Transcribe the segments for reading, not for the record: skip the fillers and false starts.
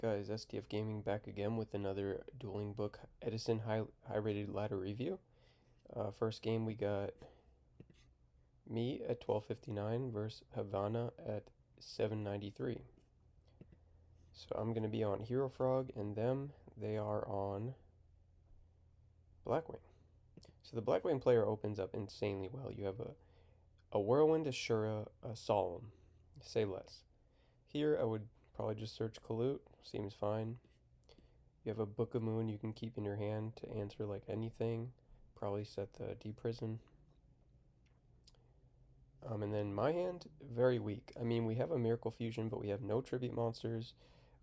Guys, STF Gaming back again with another Dueling Book Edison high rated ladder review. First game we got me at 1259 versus Havana at 793. So I'm going to be on Hero Frog and they are on Blackwing. So the Blackwing player opens up insanely well. You have a Whirlwind, a Shura, a Solemn. Say less. Here I would probably just search Kalut. Seems fine. You have a Book of Moon you can keep in your hand to answer like anything. Probably set the deprison. And then my hand, very weak. I mean, we have a Miracle Fusion, but we have no Tribute Monsters.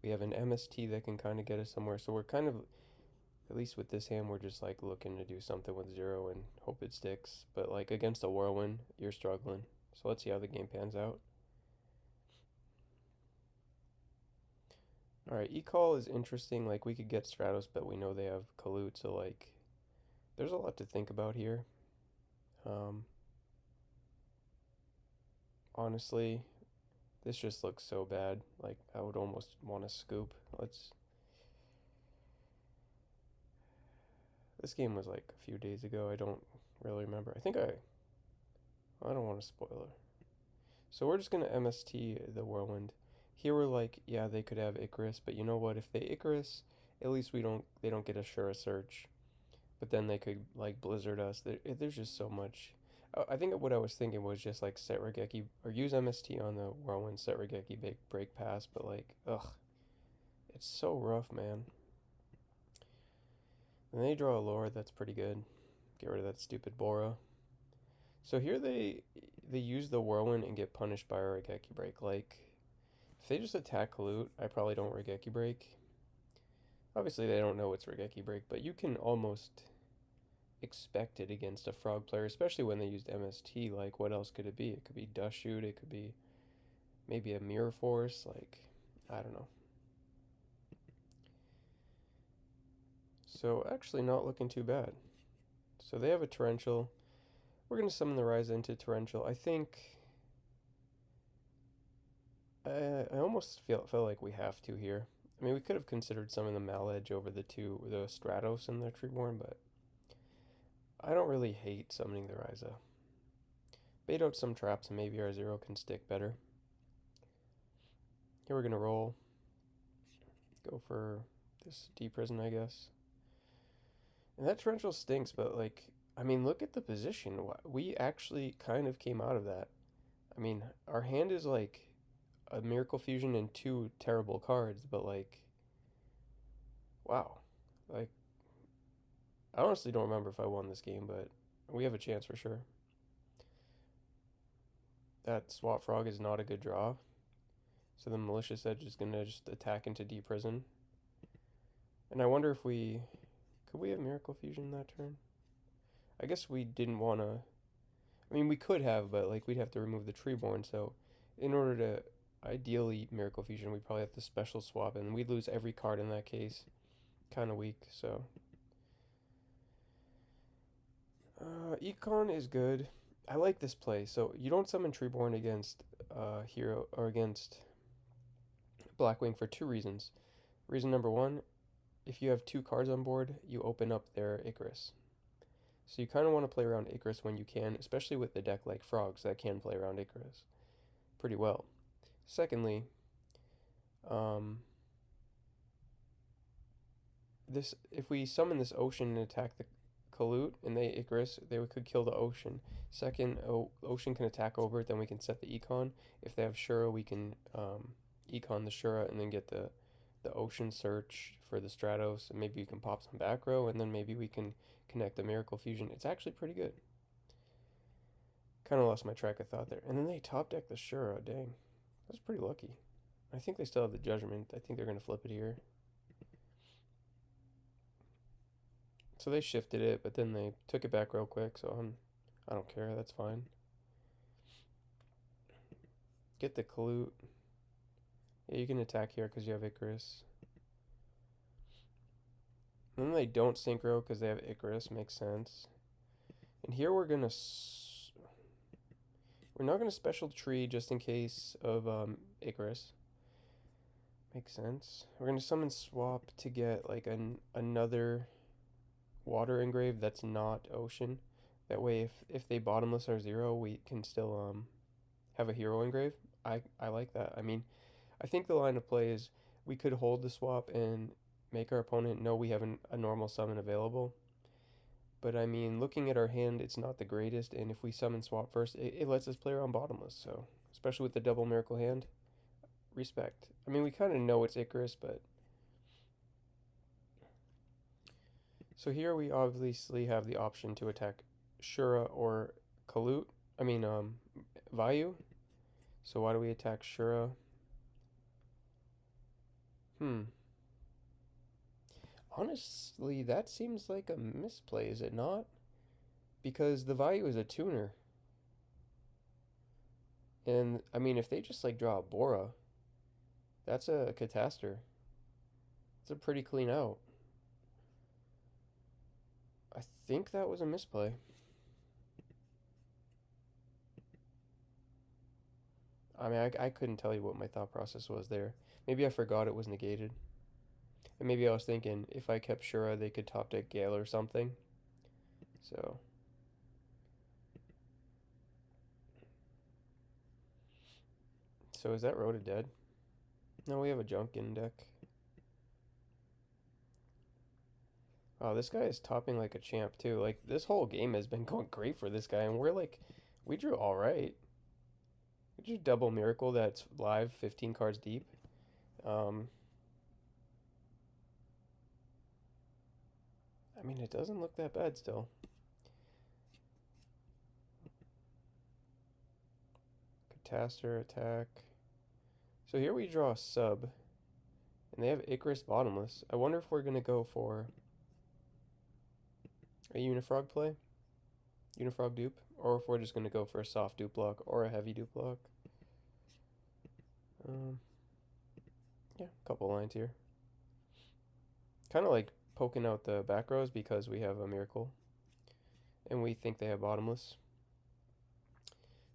We have an MST that can kind of get us somewhere. So we're kind of, at least with this hand, we're just like looking to do something with 0 and hope it sticks. But like against a Whirlwind, you're struggling. So let's see how the game pans out. Alright, E-Call is interesting. Like, we could get Stratos, but we know they have Kalut, so, like, there's a lot to think about here. Honestly, this just looks so bad. Like, I would almost want to scoop. This game was, like, a few days ago. I don't really remember. I don't want to spoil it. So we're just going to MST the Whirlwind. Here we're like, yeah, they could have Icarus, but you know what? If they Icarus, at least they don't get a Shura Search. But then they could like Blizzard us. There's just so much. I think what I was thinking was just like set Regeki or use MST on the Whirlwind, set Regeki, break pass. But like, ugh, it's so rough, man. And they draw a Lord, that's pretty good. Get rid of that stupid Bora. So here they use the Whirlwind and get punished by a Regeki break. Like, if they just attack Kalut, I probably don't Regeki break. Obviously, they don't know it's Regeki break, but you can almost expected against a frog player, especially when they used MST. Like, what else could it be? It could be Dust Shoot, it could be maybe a Mirror Force, like, I don't know. So, actually, not looking too bad. So, they have a Torrential. We're going to summon the Rise into Torrential. I think. I almost felt like we have to here. I mean, we could have considered some of the Maledge over the Stratos and the Treeborn, but I don't really hate summoning the Ryza. Bait out some traps and maybe our 0 can stick better. Here we're going to roll. Go for this deprison, I guess. And that torrential stinks, but like, I mean, look at the position. We actually kind of came out of that. I mean, our hand is like a Miracle Fusion and 2 terrible cards, but like, wow. Like, I honestly don't remember if I won this game, but we have a chance for sure. That Swap Frog is not a good draw. So the Malicious Edge is going to just attack into deprison. And I wonder if could we have Miracle Fusion that turn? I guess we didn't want to. I mean, we could have, but like we'd have to remove the Treeborn. So, in order to ideally Miracle Fusion, we'd probably have to special swap, and we'd lose every card in that case. Kind of weak. So, Econ is good. I like this play. So you don't summon Treeborn against Hero or against Blackwing for 2 reasons. Reason number 1, if you have 2 cards on board, you open up their Icarus. So you kind of want to play around Icarus when you can, especially with the deck like Frogs that can play around Icarus pretty well. Secondly, this if we summon this Ocean and attack the Kalut and they Icarus, they could kill the Ocean. Second, Ocean can attack over it, then we can set the Econ. If they have Shura, we can Econ the Shura and then get the Ocean Search for the Stratos, and maybe we can pop some back row, and then maybe we can connect the Miracle Fusion. It's actually pretty good. Kind of lost my track of thought there. And then they top deck the Shura. Dang. That's pretty lucky. I think they still have the Judgment. I think they're going to flip it here. So they shifted it, but then they took it back real quick, so I don't care. That's fine. Get the Kalut. Yeah, you can attack here because you have Icarus. And then they don't synchro because they have Icarus. Makes sense. And here we're going to we're not going to special tree just in case of Icarus. Makes sense. We're gonna summon swap to get like another water engrave that's not ocean. That way, if they bottomless our 0, we can still have a hero engrave. I like that. I mean, I think the line of play is we could hold the swap and make our opponent know we have a normal summon available. But I mean, looking at our hand, it's not the greatest, and if we summon swap first, it lets us play around bottomless. So, especially with the double miracle hand, respect. I mean, we kind of know it's Icarus, but so here we obviously have the option to attack Shura or Kalut. I mean, Vayu. So why do we attack Shura? Hmm. Honestly, that seems like a misplay, is it not? Because the Vayu is a tuner. And, I mean, if they just, like, draw a Bora, that's a Catastor. It's a pretty clean out. I think that was a misplay. I mean, I couldn't tell you what my thought process was there. Maybe I forgot it was negated. And maybe I was thinking if I kept Shura, they could top deck Gale or something. So, so is that Rhoda dead? No, we have a junk in deck. Wow, this guy is topping like a champ too. Like this whole game has been going great for this guy, and we drew all right. We drew double miracle that's live, 15 cards deep. Um, I mean, it doesn't look that bad still. Catastor attack. So here we draw a sub, and they have Icarus bottomless. I wonder if we're gonna go for a Unifrog play, Unifrog dupe, or if we're just gonna go for a soft dupe block or a heavy dupe block. Um, yeah, a couple lines here. Kind of like poking out the back rows because we have a miracle, and we think they have bottomless.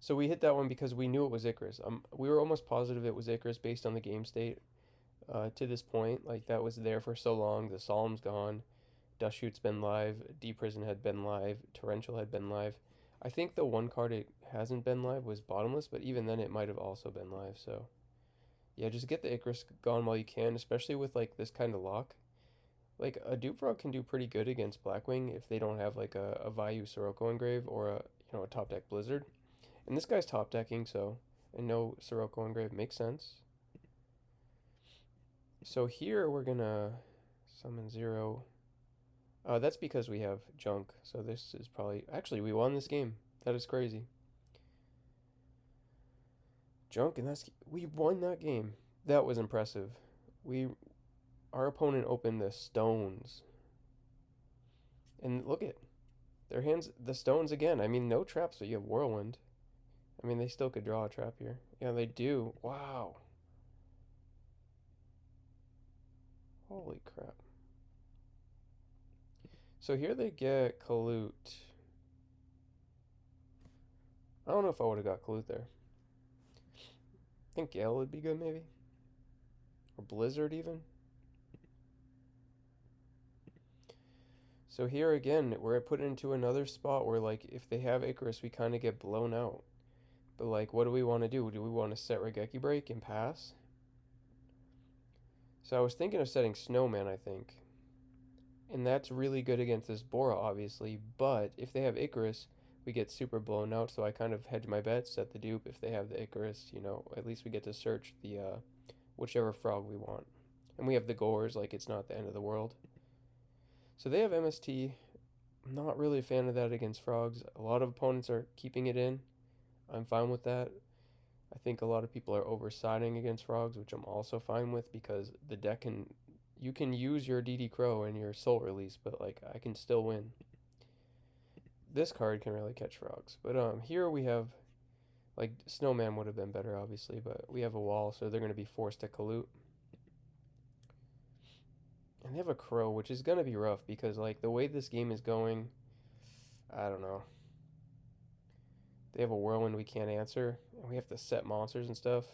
So we hit that one because we knew it was Icarus. We were almost positive it was Icarus based on the game state. To this point, like that was there for so long. The Solemn's gone. Dust Shoot's been live. Deep Prison had been live. Torrential had been live. I think the one card it hasn't been live was Bottomless, but even then it might have also been live. So yeah, just get the Icarus gone while you can, especially with like this kind of lock. Like a Dupe Frog can do pretty good against Blackwing if they don't have like a Vayu Sirocco engrave or a top deck Blizzard. And this guy's top decking, so and no Sirocco engrave makes sense. So here we're gonna summon 0. That's because we have junk. So this is probably actually we won this game. That is crazy. Junk and we won that game. That was impressive. We our opponent opened the stones. And look at their hands the stones again. I mean no traps, but you have whirlwind. I mean they still could draw a trap here. Yeah, they do. Wow. Holy crap. So here they get Kalut. I don't know if I would have got Kalut there. I think Gale would be good maybe. Or Blizzard even. So here again, we're put into another spot where like if they have Icarus, we kind of get blown out. But like, what do we want to do? Do we want to set Regeki Break and pass? So I was thinking of setting Snowman, I think. And that's really good against this Bora, obviously. But if they have Icarus, we get super blown out. So I kind of hedge my bets, set the dupe. If they have the Icarus, at least we get to search the whichever frog we want. And we have the Gores, like it's not the end of the world. So they have MST. I'm not really a fan of that against frogs. A lot of opponents are keeping it in. I'm fine with that. I think a lot of people are oversiding against frogs, which I'm also fine with because the deck you can use your DD Crow and your Soul Release, but like I can still win. This card can really catch frogs. But here we have like Snowman would have been better obviously, but we have a wall, so they're going to be forced to Kalut. And they have a Crow, which is going to be rough because like the way this game is going, I don't know. They have a whirlwind we can't answer, and we have to set monsters and stuff.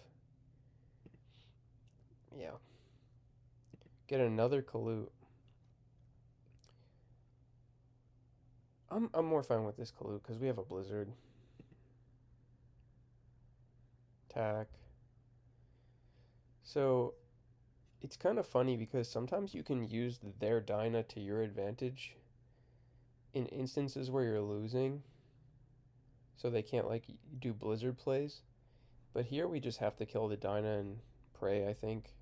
Yeah. Get another Kalut. I'm more fine with this Kalut because we have a Blizzard. Attack. So it's kind of funny because sometimes you can use their Dyna to your advantage in instances where you're losing. So they can't like do Blizzard plays. But here we just have to kill the Dyna and pray, I think.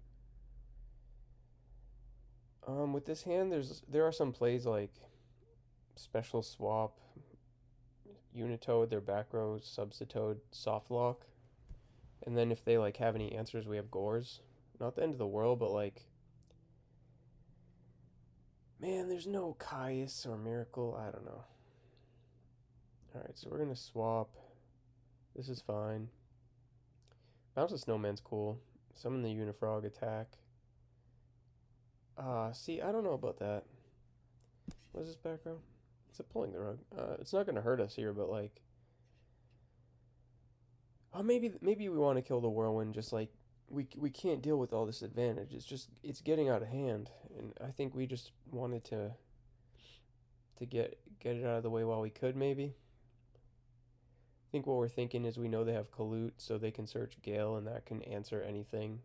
With this hand, there are some plays like special swap, Unitoad, their back row, Substitoad, soft lock, and then if they like have any answers, we have Gores. Not the end of the world, but like, man, there's no Caius or Miracle. I don't know. All right, so we're gonna swap. This is fine. Bounce the Snowman's cool. Summon the Unifrog, attack. See, I don't know about that. What is this back row? Is it pulling the rug? It's not gonna hurt us here, but like, oh, maybe we want to kill the Whirlwind. Just like we can't deal with all this advantage. It's getting out of hand, and I think we just wanted to get it out of the way while we could. Maybe. I think what we're thinking is we know they have Kalut, so they can search Gale, and that can answer anything.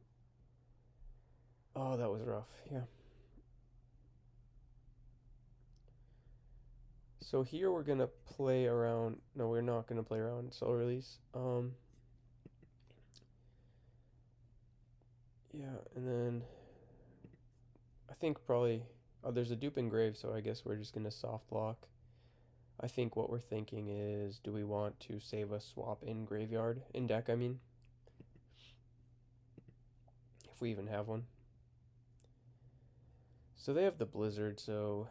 Oh, that was rough. Yeah. So here we're gonna play around. No, we're not gonna play around Soul Release. Yeah, and then I think probably there's a dupe engrave, so I guess we're just gonna soft lock. I think what we're thinking is, do we want to save a swap in graveyard in deck? I mean, if we even have one. So they have the Blizzard, so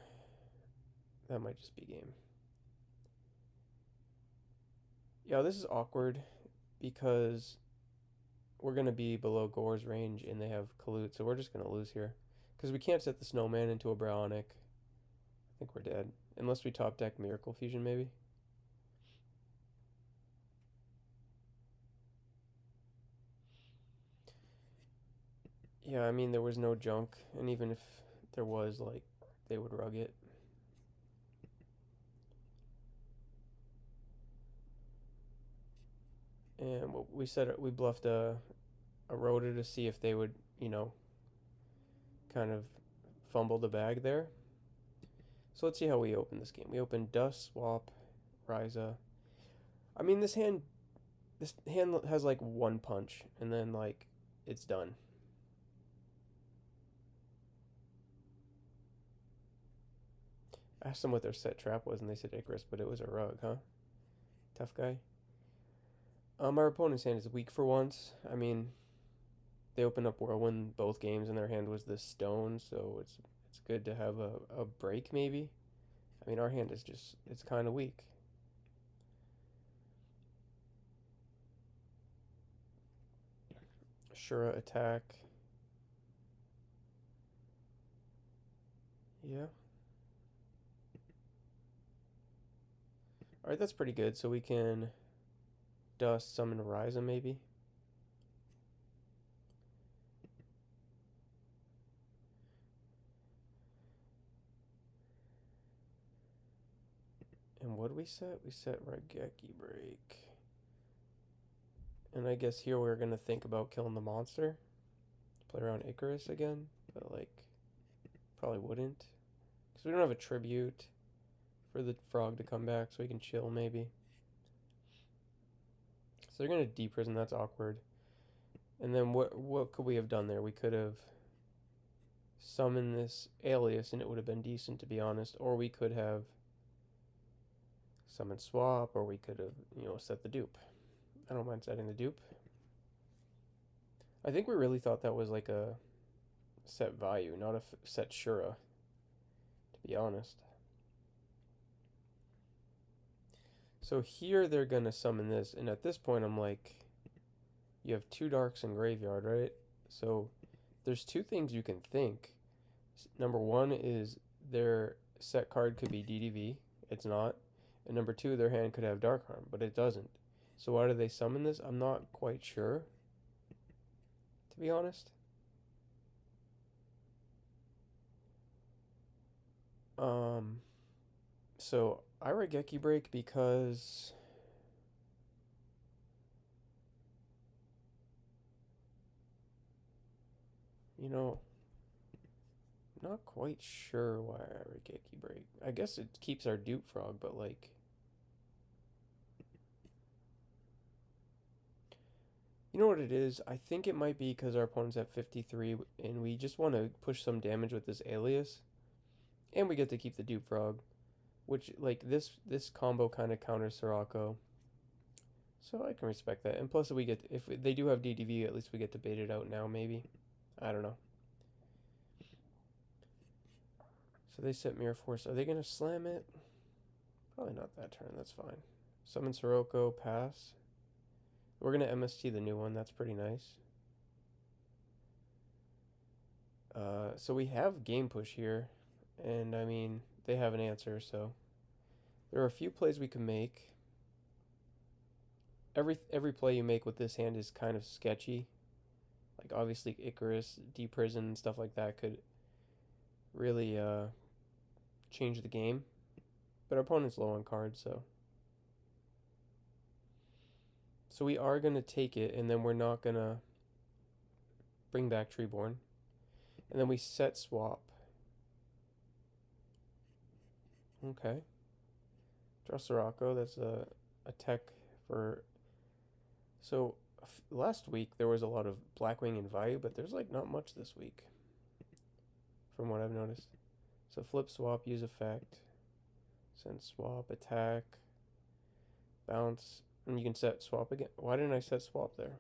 that might just be game. Yeah, this is awkward because we're going to be below Gore's range and they have Kalut, so we're just going to lose here. Because we can't set the Snowman into a Brownic. I think we're dead. Unless we top deck Miracle Fusion, maybe. Yeah, I mean, there was no junk, and even if there was, like, they would rug it. And we said we bluffed a Rotor to see if they would, kind of fumble the bag there. So let's see how we open this game. We open Dust, Swap, Ryza. I mean, this hand has like one punch, and then like it's done. I asked them what their set trap was, and they said Icarus, but it was a rug, huh? Tough guy. Our opponent's hand is weak for once. I mean, they opened up Whirlwind both games, and their hand was this stone, so it's good to have a break maybe. I mean, our hand is just, it's kind of weak. Shura attack. Yeah. Alright, that's pretty good. So we can Dust, summon Ryza maybe. And what do we set? We set Raigeki Break. And I guess here we're going to think about killing the monster. Play around Icarus again. But, like, probably wouldn't. Because we don't have a tribute for the frog to come back, so we can chill maybe. So they're going to deprison. That's awkward. And then what could we have done there? We could have summoned this alias, and it would have been decent, to be honest. Or we could have summon swap, or we could have, set the dupe. I don't mind setting the dupe. I think we really thought that was like a set Vayu, not a set Shura, to be honest. So here they're going to summon this, and at this point I'm like, you have two darks in graveyard, right? So there's two things you can think. Number one is their set card could be DDV. It's not. And number two, their hand could have Dark Harm, but it doesn't. So why do they summon this? I'm not quite sure, to be honest. Um, so I Raigeki break because you know not quite sure why I Raigeki break. I guess it keeps our dupe frog, but like you know what it is? I think it might be because our opponent's at 53 and we just want to push some damage with this alias, and we get to keep the dupe frog, which like this combo kind of counters Sirocco. So I can respect that. And plus we get if they do have DDV, at least we get to bait it out now maybe. I don't know. So they set Mirror Force. Are they going to slam it? Probably not that turn. That's fine. Summon Sirocco, pass. We're going to MST the new one. That's pretty nice. So we have game push here. And I mean, they have an answer. So there are a few plays we can make. Every play you make with this hand is kind of sketchy. Like obviously Icarus, Deprison, and stuff like that could really change the game. But our opponent's low on cards, so we are gonna take it, and then we're not gonna bring back Treeborn, and then we set swap. Okay, draw Sirocco. That's a tech for. So last week there was a lot of Blackwing and Vayu, but there's like not much this week, from what I've noticed. So flip swap, use effect, send swap, attack, bounce, and you can set swap again. Why didn't I set swap there?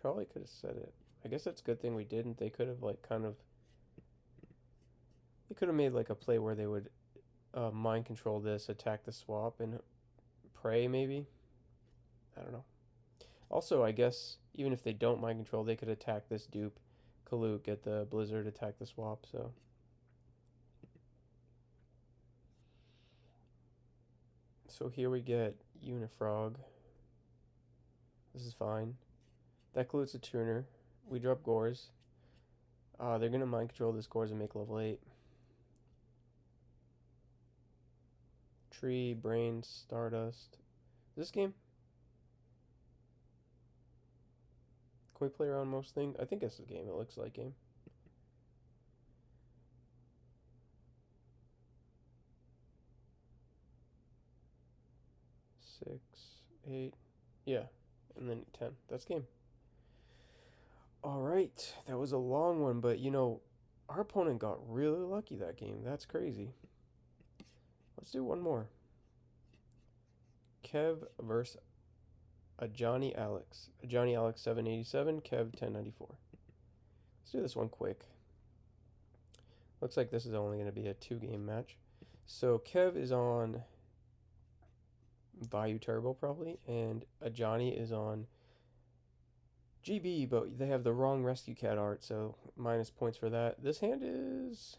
Probably could have set it. I guess that's a good thing we didn't. They could have like kind of. They could have made like a play where they would mind control this, attack the swap, and pray maybe. I don't know. Also, I guess even if they don't mind control, they could attack this dupe, Kaluk, get the Blizzard, attack the swap. So here we get Unifrog. This is fine. That includes a tuner. We drop Gores. They're gonna mind control this Gores and make level 8. Tree, Brain, Stardust. This game? Can we play around most things? I think it's a game. It looks like game. 6, 8. Yeah. And then 10. That's game. Alright. That was a long one, but you know, our opponent got really lucky that game. That's crazy. Let's do one more. Kev versus a Johnny Alex. A Johnny Alex 787, Kev 1094. Let's do this one quick. Looks like this is only going to be a 2-game match. So Kev is on Vayu Turbo probably, and a Johnny is on GB, but they have the wrong Rescue Cat art, so minus points for that. This hand is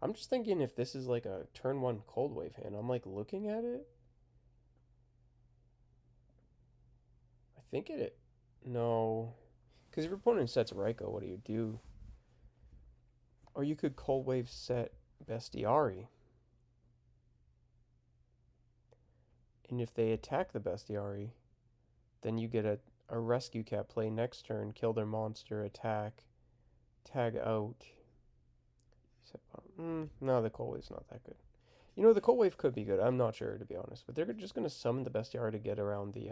I'm just thinking if this is like a turn 1 Cold Wave hand. I'm like looking at it. I think it no. Because if your opponent sets Raikou, what do you do? Or you could Cold Wave set Bestiari. And if they attack the Bestiari, then you get a Rescue Cat play next turn, kill their monster, attack, tag out. No, the Cold Wave's not that good. You know, the Cold Wave could be good. I'm not sure, to be honest. But they're just going to summon the Bestiari to get around the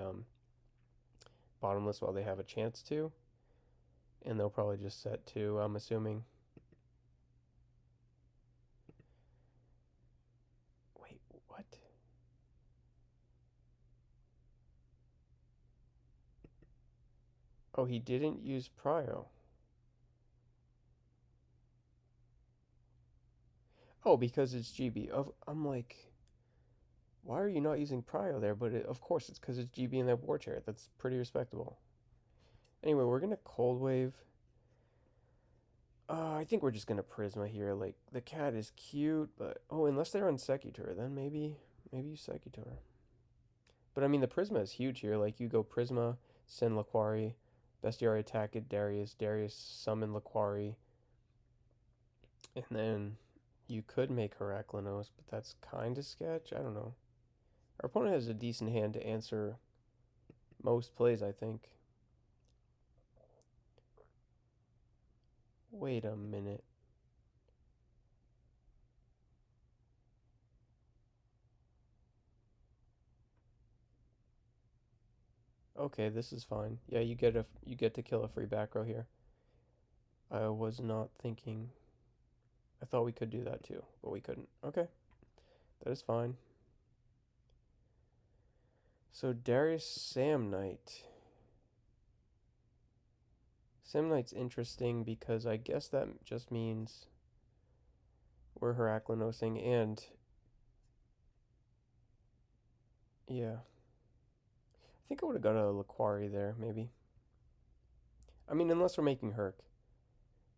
bottomless while they have a chance to. And they'll probably just set 2, I'm assuming. Wait, what? Oh, he didn't use Prio. Oh, because it's GB. I'm like, why are you not using Prio there? But of course, it's because it's GB in that War Chariot. That's pretty respectable. Anyway, we're going to Cold Wave. I think we're just going to Prisma here. Like, the cat is cute, but... Oh, unless they're on Secutor, then maybe you Secutor. But I mean, the Prisma is huge here. Like, you go Prisma, send Laquari, Bestiary attack at Darius. Darius summon Laquari. And then you could make Heraclinos, but that's kind of sketch. I don't know. Our opponent has a decent hand to answer most plays, I think. Wait a minute. Okay, this is fine. Yeah, you get to kill a free back row here. I was not thinking. I thought we could do that too, but we couldn't. Okay, that is fine. So Darius Samnite. Samnite's interesting because I guess that just means we're Heraclinosing and yeah. I think I would have got a Laquari there, maybe. I mean, unless we're making Herc.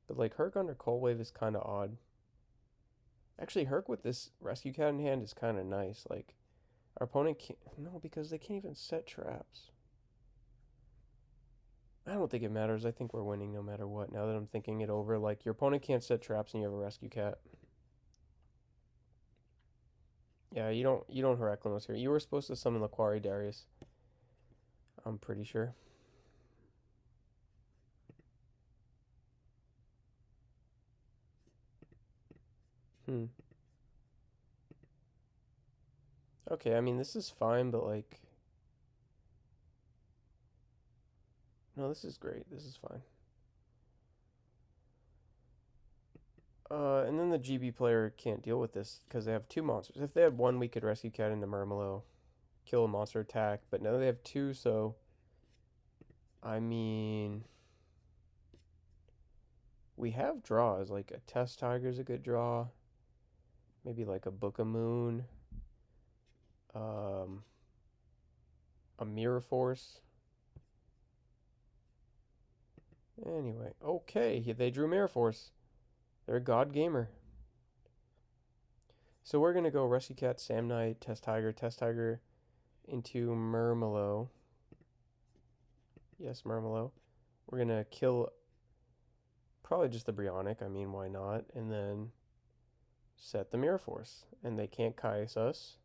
But like Herc under Cold Wave is kind of odd. Actually, Herc with this Rescue Cat in hand is kind of nice. Like, our opponent can't. No, because they can't even set traps. I don't think it matters. I think we're winning no matter what. Now that I'm thinking it over, like, your opponent can't set traps and you have a Rescue Cat. Yeah, you don't Heraclinos here. You were supposed to summon Laquari Darius. I'm pretty sure. Hmm. Okay, I mean, this is fine, but like... No, this is great. This is fine. And then the GB player can't deal with this because they have two monsters. If they had one, we could Rescue Cat into Murmelo, kill a monster attack, but now they have two, so... I mean... We have draws, like a Test Tiger's a good draw. Maybe like a Book of Moon. Um, a Mirror Force. Anyway, okay, they drew Mirror Force. They're a God Gamer. So we're going to go Rescue Cat, Samnite, Test Tiger into Murmelo. Yes, Murmelo. We're going to kill probably just the Brionic. I mean, why not? And then set the Mirror Force. And they can't Kai's us.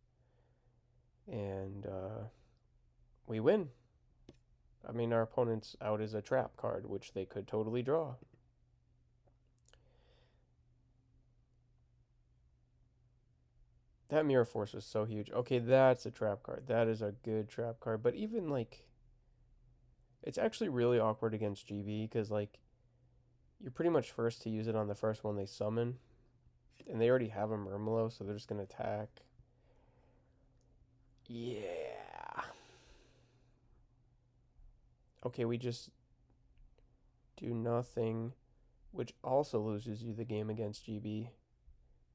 And we win. I mean, our opponent's out as a trap card, which they could totally draw. That Mirror Force was so huge. Okay, that's a trap card. That is a good trap card. But even, like, it's actually really awkward against GB because, like, you're pretty much first to use it on the first one they summon. And they already have a Murmelo, so they're just going to attack. Yeah. Okay, we just do nothing, which also loses you the game against GB.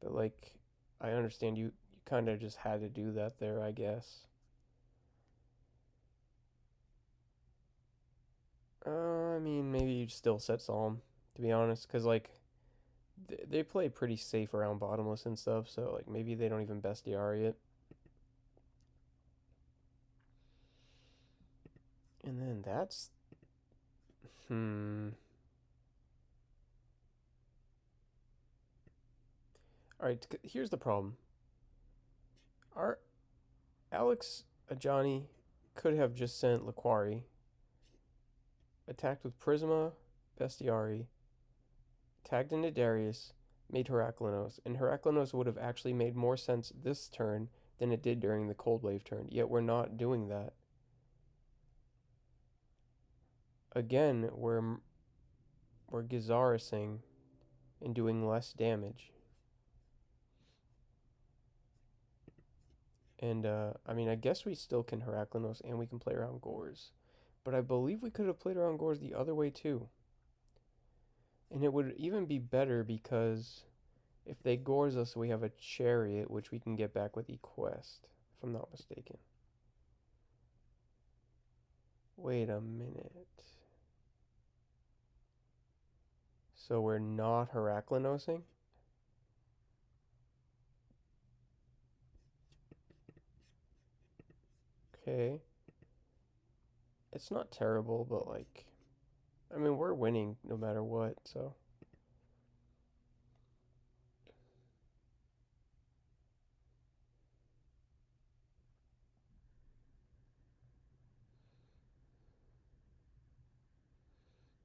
But, like, I understand you kind of just had to do that there, I guess. I mean, maybe you still set Psalm, to be honest, because, like, they play pretty safe around bottomless and stuff, so, like, maybe they don't even bestiary it. And then that's... Alright, here's the problem. Our Alex Ajani could have just sent Laquari, attacked with Prisma, Bestiari, tagged into Darius, made Heraclinos, and Heraclinos would have actually made more sense this turn than it did during the Cold Wave turn, yet we're not doing that. Again, we're Gizarasing and doing less damage. And, I mean, I guess we still can Heraclinos and we can play around Gores. But I believe we could have played around Gores the other way too. And it would even be better because if they Gores us, we have a Chariot, which we can get back with Equest, if I'm not mistaken. Wait a minute. So we're not Heraclinosing? Okay. It's not terrible, but like... I mean, we're winning no matter what, so.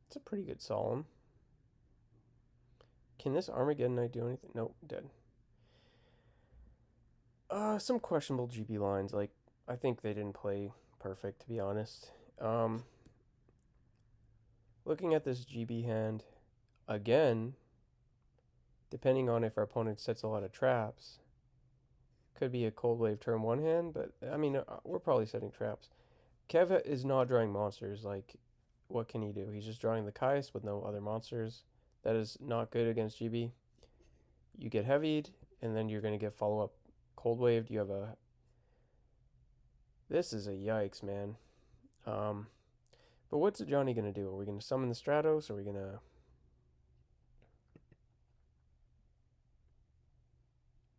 It's a pretty good solemn. Can this Armageddon Knight do anything? Nope, dead. Some questionable GB lines. Like, I think they didn't play perfect, to be honest. Looking at this GB hand, again, depending on if our opponent sets a lot of traps, could be a Cold Wave turn one hand, but I mean, we're probably setting traps. Kev is not drawing monsters. Like, what can he do? He's just drawing the Kais with no other monsters. That is not good against GB. You get heavied, and then you're going to get follow up Cold Waved. You have a. This is a yikes, man. But what's Johnny going to do? Are we going to summon the Stratos? Are we going to.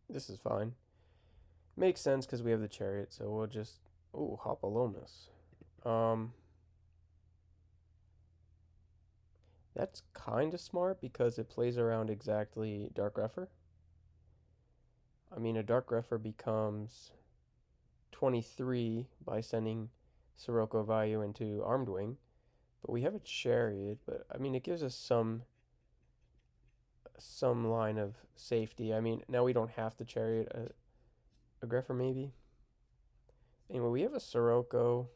This is fine. Makes sense because we have the Chariot, so we'll just. Ooh, Hopalomus. That's kind of smart because it plays around exactly Dark Grepher. I mean, a Dark Grepher becomes 23 by sending Sirocco Vayu into Armed Wing. But we have a Chariot, but I mean, it gives us some line of safety. I mean, now we don't have to Chariot a Grepher, maybe. Anyway, we have a Sirocco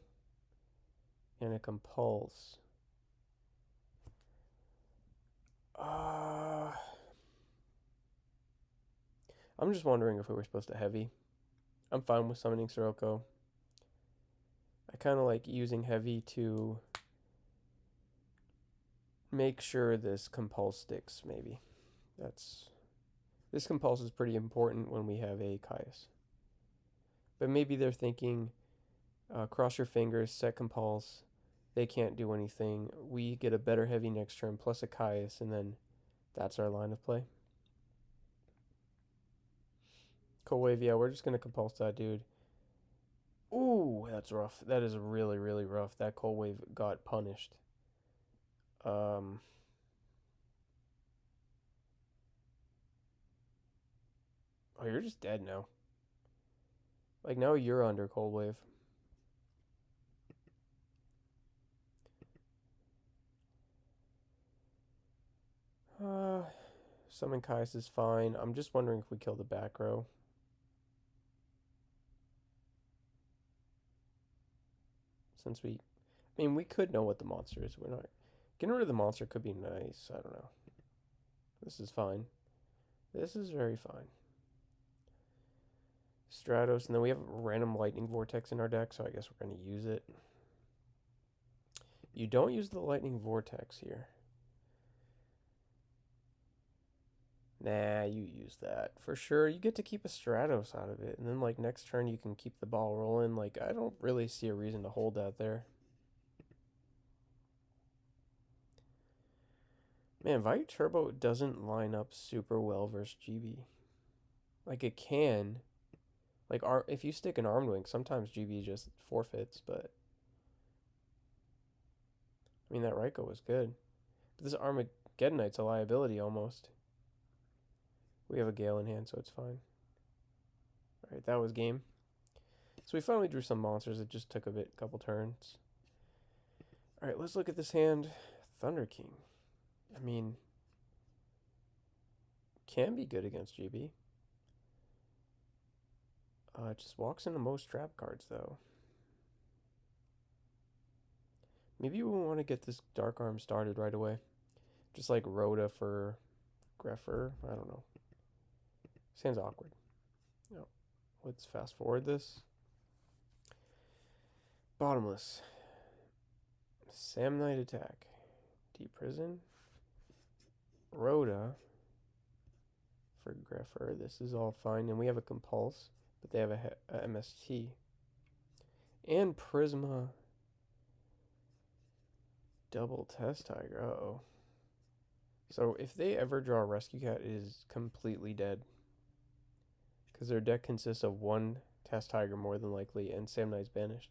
and a Compulse. I'm just wondering if we were supposed to heavy. I'm fine with summoning Sirocco. I kind of like using heavy to make sure this Compulse sticks, maybe. This Compulse is pretty important when we have a Caius. But maybe they're thinking, cross your fingers, set Compulse. They can't do anything. We get a better heavy next turn, plus a Caius, and then that's our line of play. Cold Wave, yeah, we're just going to Compulse that dude. Ooh, that's rough. That is really, really rough. That Cold Wave got punished. Oh, you're just dead now. Like, now you're under Cold Wave. Summon Kais is fine. I'm just wondering if we kill the back row. Since I mean, we could know what the monster is. We're not. Getting rid of the monster could be nice. I don't know. This is fine. This is very fine. Stratos, and then we have a random Lightning Vortex in our deck, so I guess we're going to use it. You don't use the Lightning Vortex here. Nah, you use that. For sure, you get to keep a Stratos out of it, and then, like, next turn you can keep the ball rolling. Like, I don't really see a reason to hold that there. Man, Vayu Turbo doesn't line up super well versus GB. Like, it can. Like, if you stick an Armed Wing, sometimes GB just forfeits, but... I mean, that Raikou was good. But this Armageddon Knight's a liability, almost. We have a Gale in hand, so it's fine. Alright, that was game. So we finally drew some monsters. It just took a couple turns. Alright, let's look at this hand. Thunder King. I mean... can be good against GB. It just walks into most trap cards, though. Maybe we want to get this Dark Arm started right away. Just like Rhoda for Grepher. I don't know. Sounds awkward. No. Let's fast forward this. Bottomless. Sam Knight attack. Deep Prison. Rhoda for Grepher. This is all fine. And we have a Compulse, but they have a MST. And Prisma. Double Test Tiger. Uh-oh. So if they ever draw a Rescue Cat, it is completely dead. Because their deck consists of one Test Tiger more than likely, and Sam Knight's banished.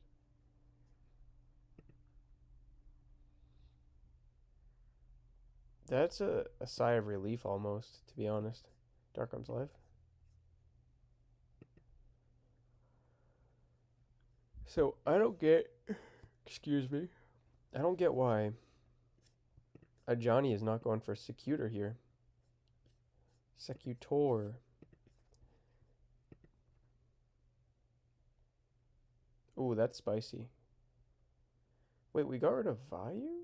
That's a sigh of relief almost, to be honest. Dark Arms Live. So I don't get, excuse me, I don't get why a Johnny is not going for Secutor here. Secutor. Ooh, that's spicy. Wait, we got rid of Vayu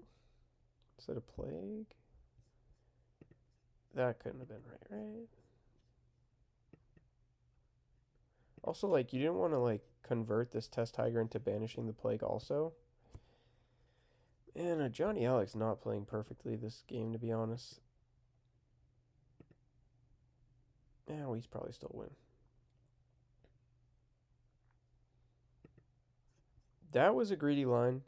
instead of Plague? That couldn't have been right? Also, like, you didn't want to, like, convert this Test Tiger into banishing the Plague also? And Johnny Alex not playing perfectly this game, to be honest. Yeah, he's probably still win. That was a greedy line.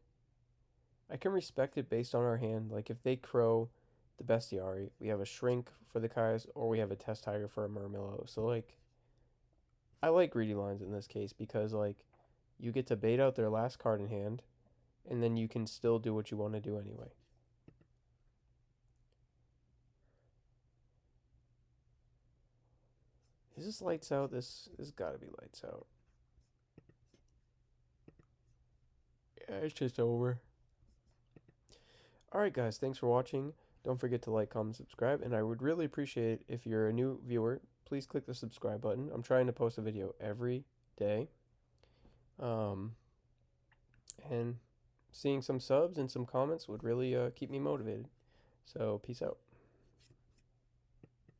I can respect it based on our hand. Like, if they crow the Bestiari, we have a Shrink for the Kais, or we have a Test Tiger for a Murmillo. So, like, I like greedy lines in this case because, like, you get to bait out their last card in hand, and then you can still do what you want to do anyway. Is this lights out? This gotta be lights out. Yeah, it's just over. Alright guys, thanks for watching. Don't forget to like, comment, subscribe, and I would really appreciate if you're a new viewer, please click the subscribe button. I'm trying to post a video every day. And seeing some subs and some comments would really keep me motivated. So, peace out.